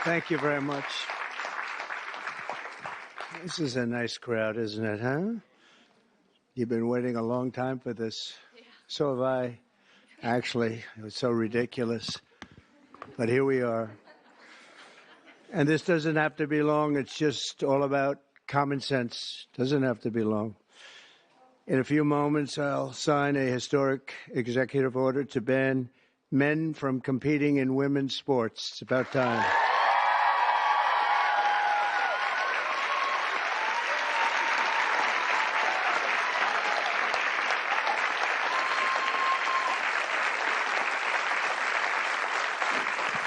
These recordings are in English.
Thank you very much. This is a nice crowd, isn't it, huh? You've been waiting a long time for this. Yeah. So have I. Actually, it was so ridiculous. But here we are. And this doesn't have to be long. It's just all about common sense. Doesn't have to be long. In a few moments, I'll sign a historic executive order to ban men from competing in women's sports. It's about time.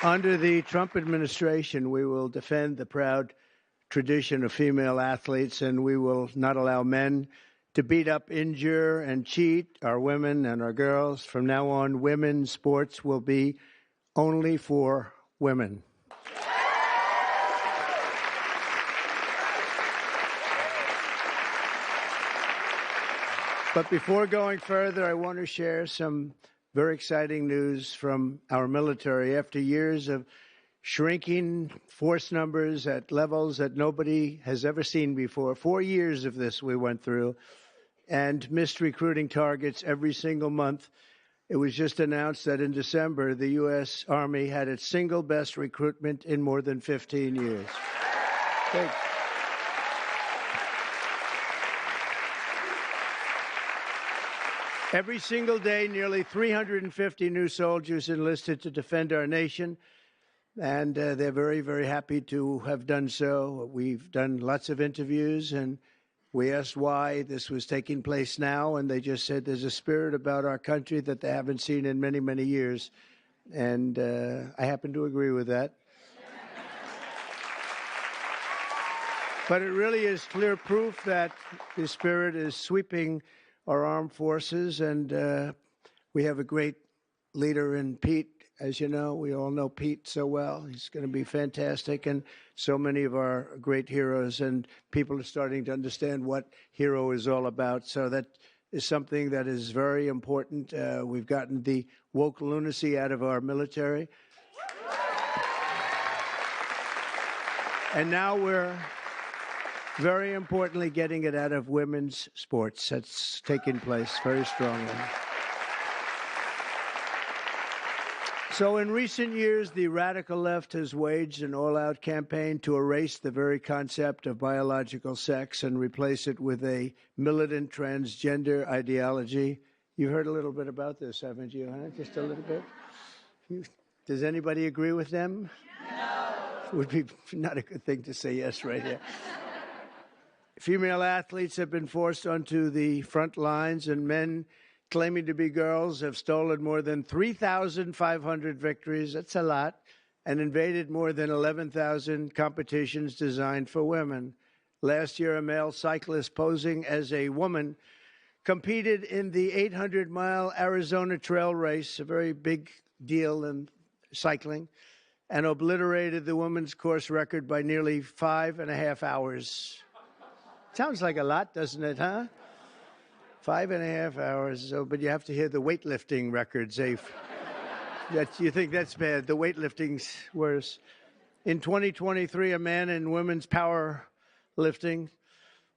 Under the Trump administration, we will defend the proud tradition of female athletes, and we will not allow men to beat up, injure, and cheat our women and our girls. From now on, women's sports will be only for women. But before going further, I want to share some very exciting news from our military. After years of shrinking force numbers at levels that nobody has ever seen before, 4 years of this we went through, and missed recruiting targets every single month, it was just announced that in December, the U.S. Army had its single best recruitment in more than 15 years. Thanks. Every single day, nearly 350 new soldiers enlisted to defend our nation, and they're very, very happy to have done so. We've done lots of interviews, and we asked why this was taking place now, and they just said there's a spirit about our country that they haven't seen in many, many years, and I happen to agree with that. But it really is clear proof that the spirit is sweeping our armed forces, and we have a great leader in Pete. As you know, we all know Pete so well. He's going to be fantastic, and so many of our great heroes, and people are starting to understand what hero is all about. So that is something that is very important. We've gotten the woke lunacy out of our military. And now we're very importantly getting it out of women's sports. That's taking place very strongly. So in recent years, the radical left has waged an all-out campaign to erase the very concept of biological sex and replace it with a militant transgender ideology. You heard a little bit about this, haven't you, huh? Just a little bit? Does anybody agree with them? No. It would be not a good thing to say yes right here. Female athletes have been forced onto the front lines, and men claiming to be girls have stolen more than 3,500 victories, that's a lot, and invaded more than 11,000 competitions designed for women. Last year, a male cyclist posing as a woman competed in the 800-mile Arizona Trail Race, a very big deal in cycling, and obliterated the women's course record by nearly 5.5 hours. Sounds like a lot, doesn't it, huh? 5.5 hours, but you have to hear the weightlifting records. You think that's bad. The weightlifting's worse. In 2023, a man in women's powerlifting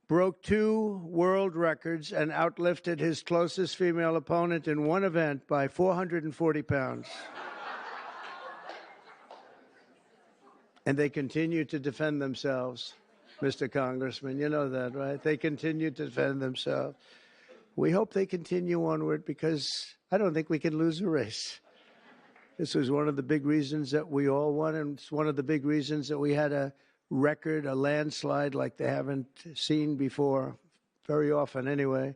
broke 2 world records and outlifted his closest female opponent in one event by 440 pounds. And they continue to defend themselves. Mr. Congressman, you know that, right? They continue to defend themselves. We hope they continue onward because I don't think we can lose a race. This was one of the big reasons that we all won, and it's one of the big reasons that we had a record, a landslide like they haven't seen before, very often anyway.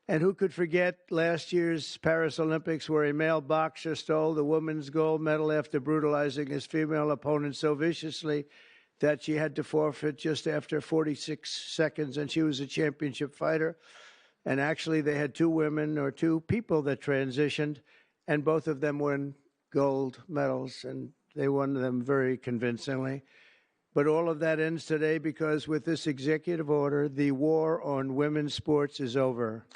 And who could forget last year's Paris Olympics where a male boxer stole the women's gold medal after brutalizing his female opponent so viciously that she had to forfeit just after 46 seconds, and she was a championship fighter. And actually, they had 2 women or 2 people that transitioned, and both of them won gold medals, and they won them very convincingly. But all of that ends today because with this executive order, the war on women's sports is over.